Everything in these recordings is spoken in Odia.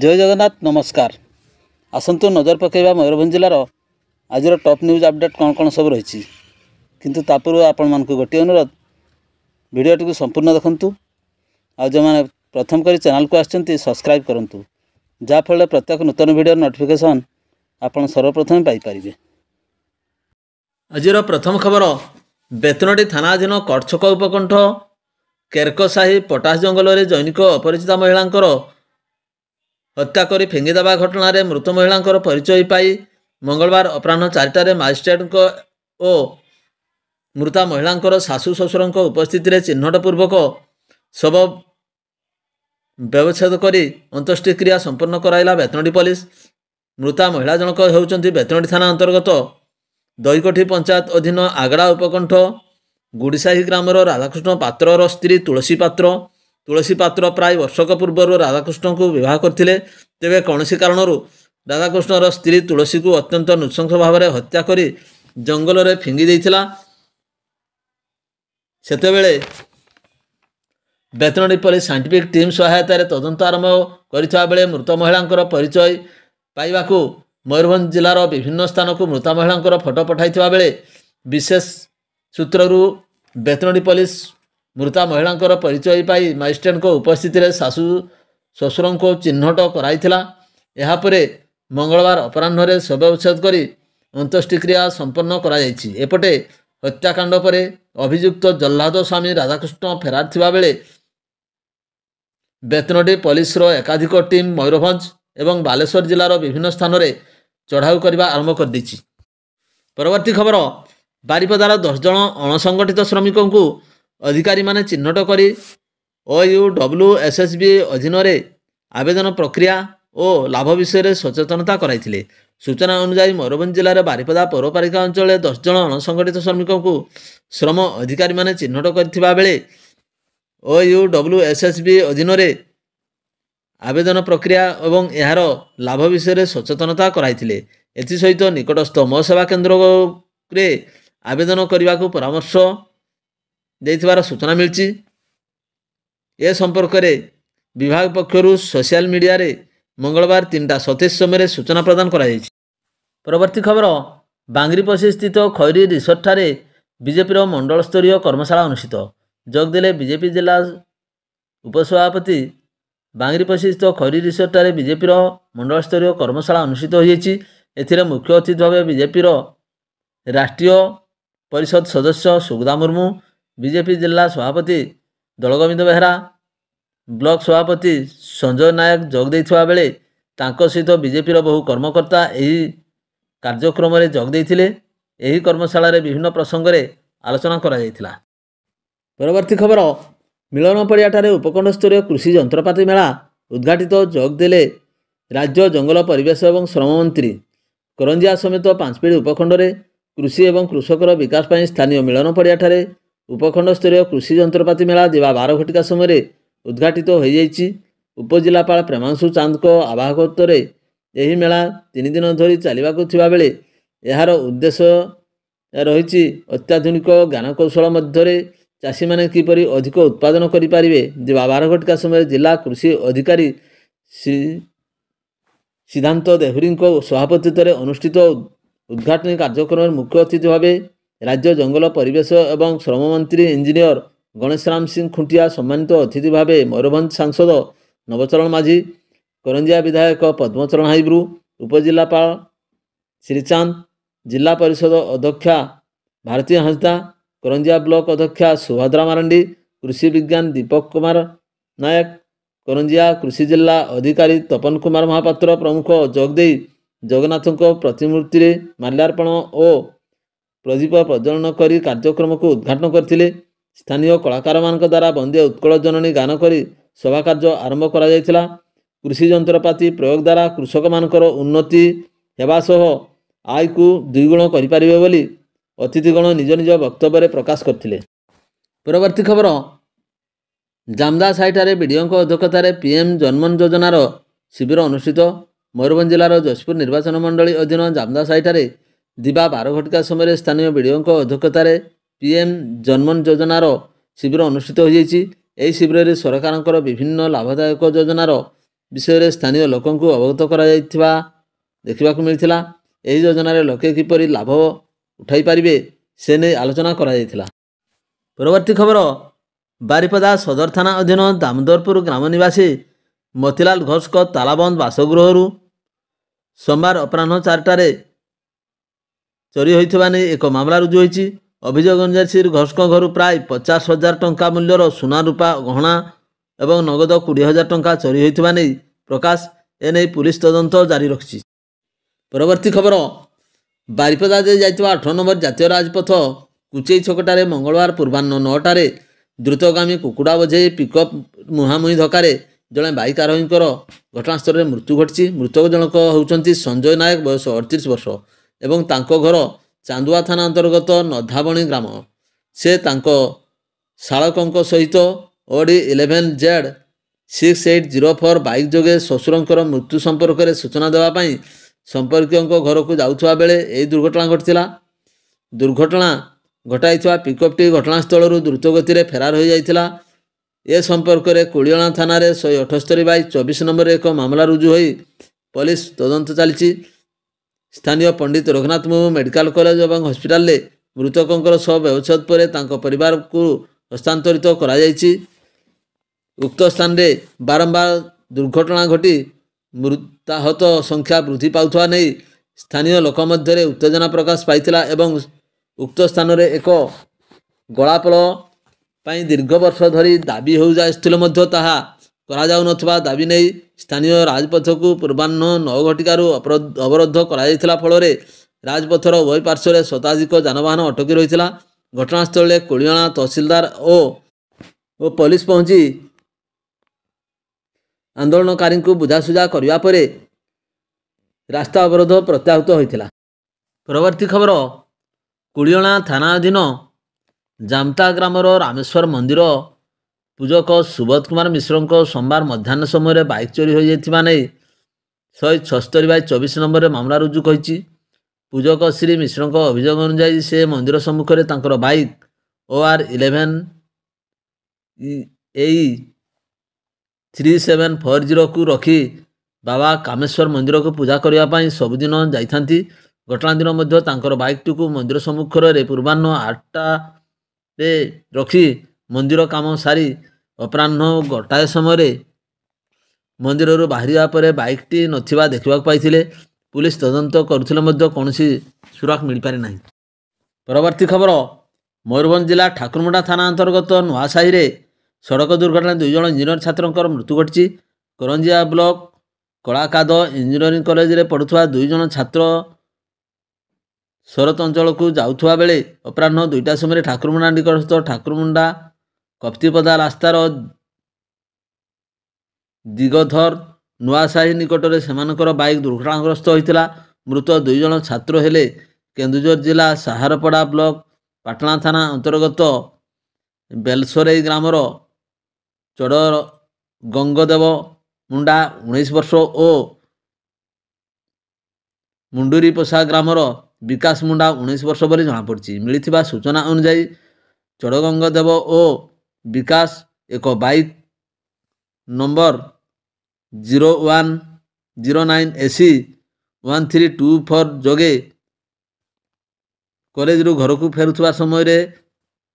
जय जगन्नाथ नमस्कार। आसतु नजर पकेबा मयूरभंज जिलार आज टॉप न्यूज अपडेट कौन कौन सब रही किंतु तापूर्व आपण मानक गोटे अनुरोध वीडियोटी को संपूर्ण देखंतु आ जो मैंने प्रथम करी चैनल को आछंती सब्सक्राइब करंतु जाफल प्रत्येक नूतन वीडियो नोटिफिकेशन आपण सर्वप्रथम पाई परिबे। आजिर प्रथम खबर बेतनटी थाना अधीन कड़छक उपकंठ केरकसाही पटास जंगल में जैनिक अपरिचिता महिला हत्या कर फिंगिदेवा घटन मृत महिला परिचय पाई मंगलवार अपराह 4टार मजिस्ट्रेट और मृता महिला शाशु शशुर उपस्थित चिन्हटपूर्वक शव व्यवच्छेद कर अंत्येष्टिक्रिया संपन्न कराइला बेतनटी पुलिस। मृता महिला जनक होउचंती बेतनटी थाना अंतर्गत दईकोठी पंचायत अधीन आगड़ा उपकंठ गुड़ीसाही ग्रामर राधाकृष्ण पात्रर स्त्री तुलसी पात्र प्राय वर्षक पूर्व राधाकृष्ण को विवाह करथिले। तेबे कौनसी कारणरू राधाकृष्णर स्त्री तुलसी को अत्यंत नृशंस भाव में हत्या करी जंगल में फिंगी देइथिला। सेतेबेले बेतनटी पुलिस साइंटिफिक टीम सहायता तदंत आरंभ करिଥିବା बेले मृत महिला परिचय पाइबाकू मयूरभंज जिलार विभिन्न स्थान को मृता महिला फोटो पठाइଥିବା बेले विशेष सूत्ररू बेतनटी पुलिस मृता महिला परिचय पाई मजिस्ट्रेट को उपस्थित शाशु शशुर को चिन्हट कराइथिला। यापर मंगलवार अपराह शवच्छेद कर अंत्येष्टिक्रिया संपन्न कराଯାଇଛି। एपटे हत्याकांड पर अभियुक्त जल्लाद स्वामी राधाकृष्ण फेरार थिबा बेले बेतनटी पुलिस एकाधिक टीम मयूरभंज एवं बालेश्वर जिलार विभिन्न स्थान में चढ़ाऊ करने आरंभ कर दी। परवर्ती खबर बारिपदार 10 जन अणसंगठित श्रमिकों को अधिकारी माने चिन्हट करी OUWSSB अधीन आवेदन प्रक्रिया और लाभ विषय सचेतनता कराइथिले। सूचना अनुसार मयूरभंज जिले में बारिपदा पौरपालिका अंचल 10 जन अणसंगठित श्रमिकों को श्रम अधिकारी माने चिन्हट करथिबा बेले OUWSSB अधीन आवेदन प्रक्रिया एवं यार लाभ विषय सचेतनता कराइथिले। एथिसहित निकटस्थ मो सेवा केन्द्र रे आवेदन करने को परामर्श देथिबार सूचना मिलची। ए संपर्क में विभाग पक्षरु सोशल मीडिया रे मंगलवार 3:37 समय सूचना प्रदान करा जायछि। परवर्ती खबर बांगरीपसी स्थित खैरी रिसोर्ट ठारे बीजेपी मंडल स्तरीय कर्मशाला अनुष्ठित। जोगदेले बीजेपी जिला उपसभापति बांगरीपसी स्थित खैरी रिसोर्ट ठारे बीजेपी मंडल स्तरीय कर्मशाला अनुष्ठित होइछि। एथिरे मुख्य अतिथि भाव बीजेपी राष्ट्रीय परिषद सदस्य सुगदा मुर्मू, बीजेपी जिला सभापति दलगोविंद बेहरा, ब्लॉक सभापति संजय नायक जोग देइथिबा बेले तांको सहित बीजेपी बहु कर्मकर्ता एही कार्यक्रम में जोग देइथिले। एही कर्मशाला रे विभिन्न प्रसंग रे आलोचना करा जायथिला। परवर्ती खबर मिलन पड़ियाठारे उपखंड स्तरीय कृषि यंत्रपाति मेला उद्घाटित। जोग देले राज्य जंगल परिवेश एवं श्रम मंत्री करंजिया समेत 5 पीढ़ी उपखंड रे कृषि एवं कृषकर विकास पर स्थानीय मिलन पड़ियाठारे उपखंड स्तरीय कृषि यंत्रपाति मेला दिवा 12 घटिका समय उद्घाटित हो जाइछि। उपजिलापाल प्रेमांशु चांद को आवाहकत्व यही मेला 3 दिन धरी चलवाक थिबा बेले यार उद्देश्य रही अत्याधुनिक ज्ञानकौशल मध्य चाषी माने किपरि अधिक उत्पादन करिपारिबे। दिवा 12 घटिका समय जिला कृषि अधिकारी सिद्धांत देहुरी सभापतित्व अनुष्ठित उद्घाटन कार्यक्रम में मुख्य अतिथि भाव राज्य जंगल परिवेश एवं श्रम मंत्री इंजीनियर गणेश राम सिंह खुंटिया, सम्मानित अतिथि भाव मयूरभंज सांसद नवचरण माझी, करंजिया विधायक पद्मचरण हाइब्रू, उपजिलापाल श्रीचांद, जिला परिषद अध्यक्षा भारती हांसदा, करंजिया ब्लॉक अध्यक्षा सुभद्रा मारंडी, कृषि विज्ञान दीपक कुमार नायक, करंजिया कृषि जिला अधिकारी तपन कुमार महापात्र प्रमुख जोगदे जगन्नाथ प्रतिमूर्ति रे माल्यार्पण और प्रदीप प्रज्वलन करी कार्यक्रम को उद्घाटन करथिले। स्थानीय कलाकार मान द्वारा वंदे उत्कल जननी गान करी सभा कार्य आरंभ करा जायथिला। कृषि यंत्रपाति प्रयोग द्वारा कृषक मानकर उन्नति हेबा सह आय को द्विगुण करि परिबे बोली अतिथिगण निज निज वक्तव्य प्रकाश करथिले। परवर्ती खबर जामदा साइटारे बीडीओ अध्यक्षतार पीएम जनमन योजनार शिविर अनुष्ठित। मयूरभंज जिलार जशपुर निर्वाचन मंडली अधीन जामदा साइटारे दिवा 12 घटिका समय स्थानीय बीडीओ अध्यक्षतार पीएम जनमन योजनार शिविर अनुष्ठित हो जाइछि। ଏହି ଶିବିରରେ ସରକାରଙ୍କର ବିଭିନ୍ନ ଲାଭଦାୟକ ଯୋଜନାର ବିଷୟରେ ସ୍ଥାନୀୟ ଲୋକଙ୍କୁ ଅବଗତ କରାଯାଇଥିବା ଦେଖିବାକୁ ମିଳିଥିଲା। ଏହି ଯୋଜନାରେ ଲୋକେ କିପରି ଲାଭ ଉଠାଇ ପାରିବେ ସେ ନେଇ ଆଲୋଚନା କରାଯାଇଥିଲା। ପରବର୍ତ୍ତୀ ଖବର, ବାରିପଦା ସଦର ଥାନା ଅଧୀନ ଦାମୋଦରପୁର ଗ୍ରାମ ନିବାସୀ ମତିଲାଲ ଘୋଷଙ୍କ ତାଲାବନ୍ଦ ବାସଗୃହରୁ ସୋମବାର ଅପରାହ୍ନ 4ଟାରେ ଚୋରି ହୋଇଥିବା ନେଇ ଏକ ମାମଲା ରୁଜୁ ହୋଇଛି। ଅଭିଯୋଗ ଅନୁଯାୟୀ ଶ୍ରୀ ଘୋଷଙ୍କ ଘରୁ ପ୍ରାୟ 50,000 ଟଙ୍କା ମୂଲ୍ୟର ସୁନା ରୂପା ଗହଣା ଏବଂ ନଗଦ 20,000 ଟଙ୍କା ଚୋରି ହୋଇଥିବା ନେଇ ପ୍ରକାଶ। ଏନେଇ ପୁଲିସ ତଦନ୍ତ ଜାରି ରଖିଛି। ପରବର୍ତ୍ତୀ ଖବର, ବାରିପଦା ଦେଇ ଯାଇଥିବା 18 ନମ୍ବର ଜାତୀୟ ରାଜପଥ କୁଚେଇ ଛକଠାରେ ମଙ୍ଗଳବାର ପୂର୍ବାହ୍ନ 9ଟାରେ ଦ୍ରୁତଗାମୀ କୁକୁଡ଼ା ବୋଝେଇ ପିକଅପ୍ ମୁହାଁମୁହିଁ ଧକ୍କାରେ ଜଣେ ବାଇକ୍ ଆରୋହୀଙ୍କର ଘଟଣାସ୍ଥଳରେ ମୃତ୍ୟୁ ଘଟିଛି। ମୃତକ ଜଣକ ହେଉଛନ୍ତି ସଞ୍ଜୟ ନାୟକ, ବୟସ 38 ବର୍ଷ ଏବଂ ତାଙ୍କ ଘର ଚାନ୍ଦୁଆ ଥାନା ଅନ୍ତର୍ଗତ ନଧାବଣୀ ଗ୍ରାମ। ସେ ତାଙ୍କ ଶାଳକଙ୍କ ସହିତ Audi 11Z6804 ବାଇକ୍ ଯୋଗେ ଶ୍ୱଶୁରଙ୍କର ମୃତ୍ୟୁ ସମ୍ପର୍କରେ ସୂଚନା ଦେବା ପାଇଁ ସମ୍ପର୍କୀୟଙ୍କ ଘରକୁ ଯାଉଥିବା ବେଳେ ଏହି ଦୁର୍ଘଟଣା ଘଟିଥିଲା। ଦୁର୍ଘଟଣା ଘଟାଇଥିବା ପିକଅପ୍ଟି ଘଟଣାସ୍ଥଳରୁ ଦ୍ରୁତଗତିରେ ଫେରାର ହୋଇଯାଇଥିଲା। ଏ ସମ୍ପର୍କରେ କୁଳିଅଣା ଥାନାରେ 178/24 ନମ୍ବରରେ ଏକ ମାମଲା ରୁଜୁ ହୋଇ ପୋଲିସ ତଦନ୍ତ ଚାଲିଛି। ସ୍ଥାନୀୟ ପଣ୍ଡିତ ରଘୁନାଥ ମୁର୍ମୁ ମେଡିକାଲ କଲେଜ ଏବଂ ହସ୍ପିଟାଲରେ ମୃତକଙ୍କର ଶବ ବ୍ୟବଚ୍ଛେଦ ପରେ ତାଙ୍କ ପରିବାରକୁ ହସ୍ତାନ୍ତରିତ କରାଯାଇଛି। ଉକ୍ତ ସ୍ଥାନରେ ବାରମ୍ବାର ଦୁର୍ଘଟଣା ଘଟି ମୃତାହତ ସଂଖ୍ୟା ବୃଦ୍ଧି ପାଉଥିବା ନେଇ ସ୍ଥାନୀୟ ଲୋକ ମଧ୍ୟରେ ଉତ୍ତେଜନା ପ୍ରକାଶ ପାଇଥିଲା ଏବଂ ଉକ୍ତ ସ୍ଥାନରେ ଏକ ଗଳାପୋଳ ପାଇଁ ଦୀର୍ଘ ବର୍ଷ ଧରି ଦାବି ହୋଇଆସୁଥିଲେ ମଧ୍ୟ ତାହା କରାଯାଉନଥିବା ଦାବି ନେଇ ସ୍ଥାନୀୟ ରାଜପଥକୁ ପୂର୍ବାହ୍ନ 9 ଘଟିକାରୁ ଅବରୋଧ କରାଯାଇଥିଲା। ଫଳରେ ରାଜପଥର ଉଭୟ ପାର୍ଶ୍ୱରେ ଶତାଧିକ ଯାନବାହନ ଅଟକି ରହିଥିଲା। ଘଟଣାସ୍ଥଳରେ କୁଳିଅଣା ତହସିଲଦାର ଓ ପୋଲିସ ପହଞ୍ଚି ଆନ୍ଦୋଳନକାରୀଙ୍କୁ ବୁଝାସୁଝା କରିବା ପରେ ରାସ୍ତା ଅବରୋଧ ପ୍ରତ୍ୟାହୃତ ହୋଇଥିଲା। ପରବର୍ତ୍ତୀ ଖବର, କୁଳିଅଣା ଥାନା ଅଧୀନ ଜାମତା ଗ୍ରାମର ରାମେଶ୍ୱର ମନ୍ଦିର ପୂଜକ ସୁବୋଧ କୁମାର ମିଶ୍ରଙ୍କ ସୋମବାର ମଧ୍ୟାହ୍ନ ସମୟରେ ବାଇକ୍ ଚୋରି ହୋଇଯାଇଥିବା ନେଇ 176/24 ନମ୍ବରରେ ମାମଲା ରୁଜୁ ହୋଇଛି। ପୂଜକ ଶ୍ରୀ ମିଶ୍ରଙ୍କ ଅଭିଯୋଗ ଅନୁଯାୟୀ ସେ ମନ୍ଦିର ସମ୍ମୁଖରେ ତାଙ୍କର ବାଇକ୍ OR 11AE3740କୁ ରଖି ବାବା କାମେଶ୍ୱର ମନ୍ଦିରକୁ ପୂଜା କରିବା ପାଇଁ ସବୁଦିନ ଯାଇଥାନ୍ତି। ଘଟଣା ଦିନ ମଧ୍ୟ ତାଙ୍କର ବାଇକ୍ଟିକୁ ମନ୍ଦିର ସମ୍ମୁଖରେ ପୂର୍ବାହ୍ନ 8ଟାରେ ରଖି ମନ୍ଦିର କାମ ସାରି ଅପରାହ୍ନ 1ଟା ସମୟରେ ମନ୍ଦିରରୁ ବାହାରିବା ପରେ ବାଇକ୍ଟି ନଥିବା ଦେଖିବାକୁ ପାଇଥିଲେ। ପୁଲିସ ତଦନ୍ତ କରୁଥିଲେ ମଧ୍ୟ କୌଣସି ସୁରାକ ମିଳିପାରି ନାହିଁ। ପରବର୍ତ୍ତୀ ଖବର, ମୟୂରଭଞ୍ଜ ଜିଲ୍ଲା ଠାକୁରମୁଣ୍ଡା ଥାନା ଅନ୍ତର୍ଗତ ନୂଆସାହିରେ ସଡ଼କ ଦୁର୍ଘଟଣାରେ 2 ଜଣ ଇଞ୍ଜିନିୟର ଛାତ୍ରଙ୍କର ମୃତ୍ୟୁ ଘଟିଛି। କରଞ୍ଜିଆ ବ୍ଲକ କଳାକାଦ ଇଞ୍ଜିନିୟରିଂ କଲେଜରେ ପଢ଼ୁଥିବା 2 ଜଣ ଛାତ୍ର ଶରତ ଅଞ୍ଚଳକୁ ଯାଉଥିବା ବେଳେ ଅପରାହ୍ନ 2ଟା ସମୟରେ ଠାକୁରମୁଣ୍ଡା ନିକଟସ୍ଥ ଠାକୁରମୁଣ୍ଡା କପ୍ତିପଦା ରାସ୍ତାର ଦିଗଧର ନୂଆସାହି ନିକଟରେ ସେମାନଙ୍କର ବାଇକ୍ ଦୁର୍ଘଟଣାଗ୍ରସ୍ତ ହୋଇଥିଲା। ମୃତ 2 ଜଣ ଛାତ୍ର ହେଲେ କେନ୍ଦୁଝର ଜିଲ୍ଲା ସାହାରପଡ଼ା ବ୍ଲକ ପାଟଣା ଥାନା ଅନ୍ତର୍ଗତ ବେଲସରେଇ ଗ୍ରାମର ଚୋଡ଼ଗଙ୍ଗଦେବ ମୁଣ୍ଡା 19 ବର୍ଷ ଓ ମୁଣ୍ଡୁରିପୋଷା ଗ୍ରାମର ବିକାଶ ମୁଣ୍ଡା 19 ବର୍ଷ ବୋଲି ଜଣାପଡ଼ିଛି। ମିଳିଥିବା ସୂଚନା ଅନୁଯାୟୀ ଚୋଡ଼ଗଙ୍ଗଦେବ ଓ ବିକାଶ ଏକ ବାଇକ୍ ନମ୍ବର 0109AC1324 ଯୋଗେ କଲେଜରୁ ଘରକୁ ଫେରୁଥିବା ସମୟରେ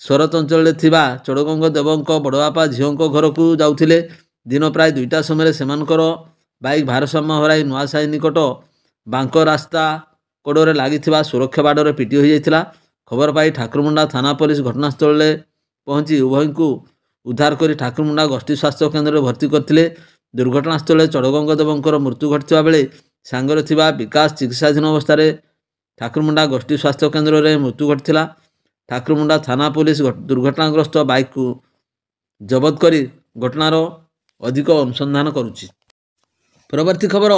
ଶରତ ଅଞ୍ଚଳରେ ଥିବା ଚୋଡ଼ଗଙ୍ଗଦେବଙ୍କ ବଡ଼ବାପା ଝିଅଙ୍କ ଘରକୁ ଯାଉଥିଲେ। ଦିନ ପ୍ରାୟ 2ଟା ସମୟରେ ସେମାନଙ୍କର ବାଇକ୍ ଭାରସାମ୍ୟ ହରାଇ ନୂଆସାହି ନିକଟ ବାଙ୍କ ରାସ୍ତା କଡ଼ରେ ଲାଗିଥିବା ସୁରକ୍ଷା ବାଡ଼ରେ ପିଟି ହୋଇଯାଇଥିଲା। ଖବର ପାଇ ଠାକୁରମୁଣ୍ଡା ଥାନା ପୋଲିସ ଘଟଣାସ୍ଥଳରେ ପହଞ୍ଚି ଉଭୟଙ୍କୁ ଉଦ୍ଧାର କରି ଠାକୁରମୁଣ୍ଡା ଗୋଷ୍ଠୀ ସ୍ୱାସ୍ଥ୍ୟ କେନ୍ଦ୍ରରେ ଭର୍ତ୍ତି କରିଥିଲେ। ଦୁର୍ଘଟଣାସ୍ଥଳରେ ଚୋଡ଼ଗଙ୍ଗଦେବଙ୍କର ମୃତ୍ୟୁ ଘଟିଥିବା ବେଳେ ସାଙ୍ଗରେ ଥିବା ବିକାଶ ଚିକିତ୍ସାଧୀନ ଅବସ୍ଥାରେ ଠାକୁରମୁଣ୍ଡା ଗୋଷ୍ଠୀ ସ୍ୱାସ୍ଥ୍ୟ କେନ୍ଦ୍ରରେ ମୃତ୍ୟୁ ଘଟିଥିଲା। ଠାକୁରମୁଣ୍ଡା ଥାନା ପୋଲିସ ଦୁର୍ଘଟଣାଗ୍ରସ୍ତ ବାଇକ୍କୁ ଜବତ କରି ଘଟଣାର ଅଧିକ ଅନୁସନ୍ଧାନ କରୁଛି। ପରବର୍ତ୍ତୀ ଖବର,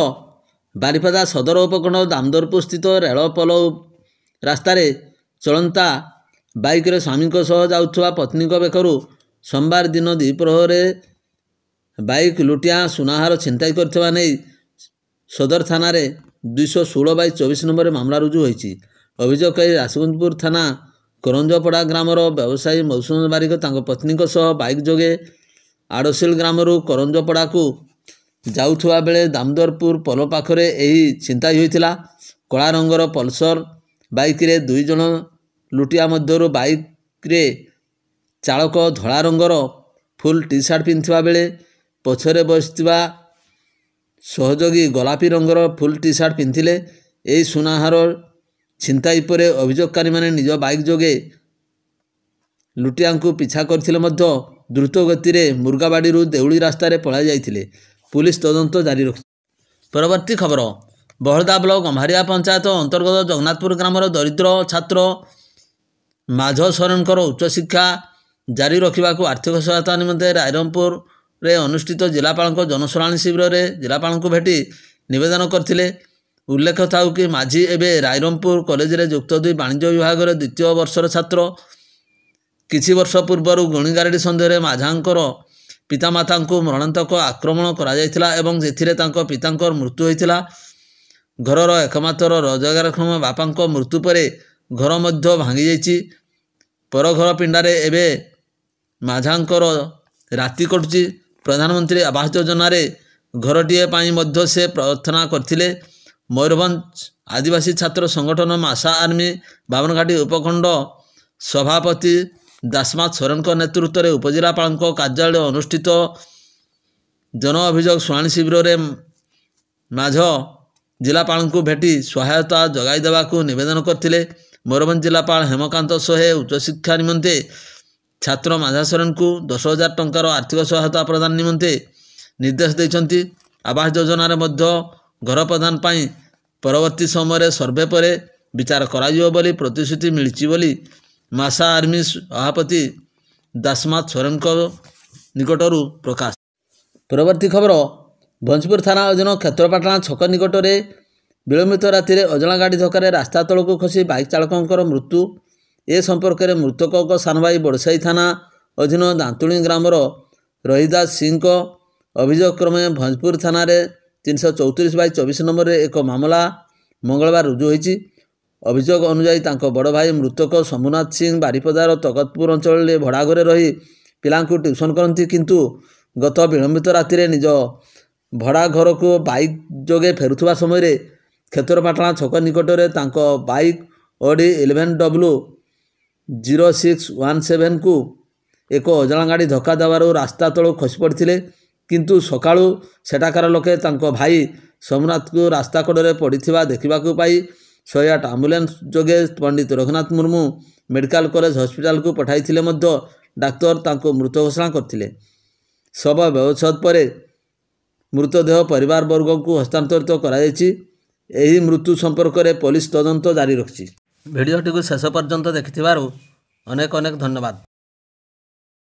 ବାରିପଦା ସଦର ଉପଖଣ୍ଡ ଦାମୋଦରପୁର ସ୍ଥିତ ରେଳପୋଲ ରାସ୍ତାରେ ଚଳନ୍ତା ବାଇକ୍ରେ ସ୍ୱାମୀଙ୍କ ସହ ଯାଉଥିବା ପତ୍ନୀଙ୍କ ବେକରୁ ସୋମବାର ଦିନ ଦ୍ୱିପ୍ରହରରେ ବାଇକ୍ ଲୁଟିଆ ସୁନାହାର ଛିନତାଇ କରିଥିବା ନେଇ ସଦର ଥାନାରେ 216/24 ନମ୍ବରରେ ମାମଲା ରୁଜୁ ହୋଇଛି। ଅଭିଯୋଗକାରୀ ରାସଗୋବିନ୍ଦପୁର ଥାନା କରଞ୍ଜପଡ଼ା ଗ୍ରାମର ବ୍ୟବସାୟୀ ମଧୁସୂଦନ ବାରିକ ତାଙ୍କ ପତ୍ନୀଙ୍କ ସହ ବାଇକ୍ ଯୋଗେ ଆଡ଼ସିଲ ଗ୍ରାମରୁ କରଞ୍ଜପଡ଼ାକୁ ଯାଉଥିବା ବେଳେ ଦାମୋଦରପୁର ପୋଲ ପାଖରେ ଏହି ଛିନତାଇ ହୋଇଥିଲା। କଳା ରଙ୍ଗର ପଲ୍ସର ବାଇକ୍ରେ 2 ଜଣ ଲୁଟିଆ ମଧ୍ୟରୁ ବାଇକ୍ରେ ଚାଳକ ଧଳା ରଙ୍ଗର ଫୁଲ୍ ଟି ସାର୍ଟ ପିନ୍ଧିଥିବା ବେଳେ ପଛରେ ବସିଥିବା ସହଯୋଗୀ ଗୋଲାପୀ ରଙ୍ଗର ଫୁଲ୍ ଟି ସାର୍ଟ ପିନ୍ଧିଥିଲେ। ଏହି ସୁନାହାର ଛିନତାଇ ପରେ ଅଭିଯୋଗକାରୀମାନେ ନିଜ ବାଇକ୍ ଯୋଗେ ଲୁଟିଆଙ୍କୁ ପିଛା କରିଥିଲେ ମଧ୍ୟ ଦ୍ରୁତ ଗତିରେ ମୁର୍ଗାବାଡ଼ିରୁ ଦେଉଳି ରାସ୍ତାରେ ପଳାଇ ଯାଇଥିଲେ। ପୁଲିସ ତଦନ୍ତ ଜାରି ରଖିଛି। ପରବର୍ତ୍ତୀ ଖବର, ବହଳଦା ବ୍ଲକ ଗମ୍ଭାରିଆ ପଞ୍ଚାୟତ ଅନ୍ତର୍ଗତ ଜଗନ୍ନାଥପୁର ଗ୍ରାମର ଦରିଦ୍ର ଛାତ୍ର ମାଝ ସରେନଙ୍କର ଉଚ୍ଚଶିକ୍ଷା ଜାରି ରଖିବାକୁ ଆର୍ଥିକ ସହାୟତା ନିମନ୍ତେ ରାଇରଙ୍ଗପୁରରେ ଅନୁଷ୍ଠିତ ଜିଲ୍ଲାପାଳଙ୍କ ଜନଶୁଣାଣି ଶିବିରରେ ଜିଲ୍ଲାପାଳଙ୍କୁ ଭେଟି ନିବେଦନ କରିଥିଲେ। ଉଲ୍ଲେଖ ଥାଉ କି ମାଝୀ ଏବେ ରାଇରଙ୍ଗପୁର କଲେଜରେ ଯୁକ୍ତ 2 ବାଣିଜ୍ୟ ବିଭାଗର 2ୟ ବର୍ଷର ଛାତ୍ର। କିଛି ବର୍ଷ ପୂର୍ବରୁ ଗୁଣିଗାରେଡ଼ି ସନ୍ଦେହରେ ମାଝାଙ୍କର ପିତାମାତାଙ୍କୁ ମରଣାନ୍ତକ ଆକ୍ରମଣ କରାଯାଇଥିଲା ଏବଂ ସେଥିରେ ତାଙ୍କ ପିତାଙ୍କର ମୃତ୍ୟୁ ହୋଇଥିଲା। ଘରର ଏକମାତ୍ର ରୋଜଗାରକ୍ଷମ ବାପାଙ୍କ ମୃତ୍ୟୁ ପରେ ଘର ମଧ୍ୟ ଭାଙ୍ଗିଯାଇଛି। ପରଘର ପିଣ୍ଡାରେ ଏବେ ମାଝାଙ୍କର ରାତି କଟୁଛି। ପ୍ରଧାନମନ୍ତ୍ରୀ ଆବାସ ଯୋଜନାରେ ଘରଟିଏ ପାଇଁ ମଧ୍ୟ ସେ ପ୍ରାର୍ଥନା କରିଥିଲେ। ମୟୂରଭଞ୍ଜ ଆଦିବାସୀ ଛାତ୍ର ସଂଗଠନ ମାସା ଆର୍ମି ବାମନଘାଟି ଉପଖଣ୍ଡ ସଭାପତି ଦାସମାତ ସୋରେନଙ୍କ ନେତୃତ୍ୱରେ ଉପଜିଲ୍ଲାପାଳଙ୍କ କାର୍ଯ୍ୟାଳୟରେ ଅନୁଷ୍ଠିତ ଜନ ଅଭିଯୋଗ ଶୁଣାଣି ଶିବିରରେ ମାଝ ଜିଲ୍ଲାପାଳଙ୍କୁ ଭେଟି ସହାୟତା ଯୋଗାଇ ଦେବାକୁ ନିବେଦନ କରିଥିଲେ। ମୟୂରଭଞ୍ଜ ଜିଲ୍ଲାପାଳ ହେମକାନ୍ତ ସୋହେ ଉଚ୍ଚଶିକ୍ଷା ନିମନ୍ତେ ଛାତ୍ର ମାଝା ସୋରେନଙ୍କୁ 10,000 ଟଙ୍କାର ଆର୍ଥିକ ସହାୟତା ପ୍ରଦାନ ନିମନ୍ତେ ନିର୍ଦ୍ଦେଶ ଦେଇଛନ୍ତି। ଆବାସ ଯୋଜନାରେ ମଧ୍ୟ ଘର ପ୍ରଦାନ ପାଇଁ ପରବର୍ତ୍ତୀ ସମୟରେ ସର୍ଭେ ପରେ ବିଚାର କରାଯିବ ବୋଲି ପ୍ରତିଶ୍ରୁତି ମିଳିଛି ବୋଲି ମାସା ଆର୍ମି ସଭାପତି ଦାସମାତ ସୋରେନଙ୍କ ନିକଟରୁ ପ୍ରକାଶ। ପରବର୍ତ୍ତୀ ଖବର, ଭଞ୍ଜପୁର ଥାନା ଅଧୀନ କ୍ଷେତ୍ରପାଟଣା ଛକ ନିକଟରେ ବିଳମ୍ବିତ ରାତିରେ ଅଜଣା ଗାଡ଼ି ଧକ୍କାରେ ରାସ୍ତା ତଳକୁ ଖସି ବାଇକ୍ ଚାଳକଙ୍କର ମୃତ୍ୟୁ। ଏ ସମ୍ପର୍କରେ ମୃତକଙ୍କ ସାନଭାଇ ବଡ଼ସାହି ଥାନା ଅଧୀନ ଦାନ୍ତୁଣି ଗ୍ରାମର ରୋହିଦାସ ସିଂଙ୍କ ଅଭିଯୋଗ କ୍ରମେ ଭଞ୍ଜପୁର ଥାନାରେ 334/24 ନମ୍ବରରେ ଏକ ମାମଲା ମଙ୍ଗଳବାର ରୁଜୁ ହୋଇଛି। ଅଭିଯୋଗ ଅନୁଯାୟୀ ତାଙ୍କ ବଡ଼ ଭାଇ ମୃତକ ଶମ୍ଭୁନାଥ ସିଂ ବାରିପଦାର ତକତପୁର ଅଞ୍ଚଳରେ ଭଡ଼ା ଘରେ ରହି ପିଲାଙ୍କୁ ଟ୍ୟୁସନ୍ କରନ୍ତି, କିନ୍ତୁ ଗତ ବିଳମ୍ବିତ ରାତିରେ ନିଜ ଭଡ଼ା ଘରକୁ ବାଇକ୍ ଯୋଗେ ଫେରୁଥିବା ସମୟରେ କ୍ଷେତ୍ରପାଟଣା ଛକ ନିକଟରେ ତାଙ୍କ ବାଇକ୍ ଅଡି 11W0617କୁ ଏକ ଅଜଣା ଗାଡ଼ି ଧକ୍କା ଦେବାରୁ ରାସ୍ତା ତଳକୁ ଖସି ପଡ଼ିଥିଲେ। କିନ୍ତୁ ସକାଳୁ ସେଠାକାର ଲୋକେ ତାଙ୍କ ଭାଇ ଶମ୍ଭୁନାଥଙ୍କୁ ରାସ୍ତା କଡ଼ରେ ପଡ଼ିଥିବା ଦେଖିବାକୁ ପାଇ 108 ଆମ୍ବୁଲାନ୍ସ ଯୋଗେ ପଣ୍ଡିତ ରଘୁନାଥ ମୁର୍ମୁ ମେଡ଼ିକାଲ କଲେଜ ହସ୍ପିଟାଲକୁ ପଠାଇଥିଲେ ମଧ୍ୟ ଡାକ୍ତର ତାଙ୍କୁ ମୃତ ଘୋଷଣା କରିଥିଲେ। ଶବ ବ୍ୟବଚ୍ଛେଦ ପରେ ମୃତଦେହ ପରିବାର ବର୍ଗଙ୍କୁ ହସ୍ତାନ୍ତରିତ କରାଯାଇଛି। ଏହି ମୃତ୍ୟୁ ସମ୍ପର୍କରେ ପୋଲିସ ତଦନ୍ତ ଜାରି ରଖିଛି। ଭିଡ଼ିଓଟିକୁ ଶେଷ ପର୍ଯ୍ୟନ୍ତ ଦେଖିଥିବାରୁ ଅନେକ ଅନେକ ଧନ୍ୟବାଦ।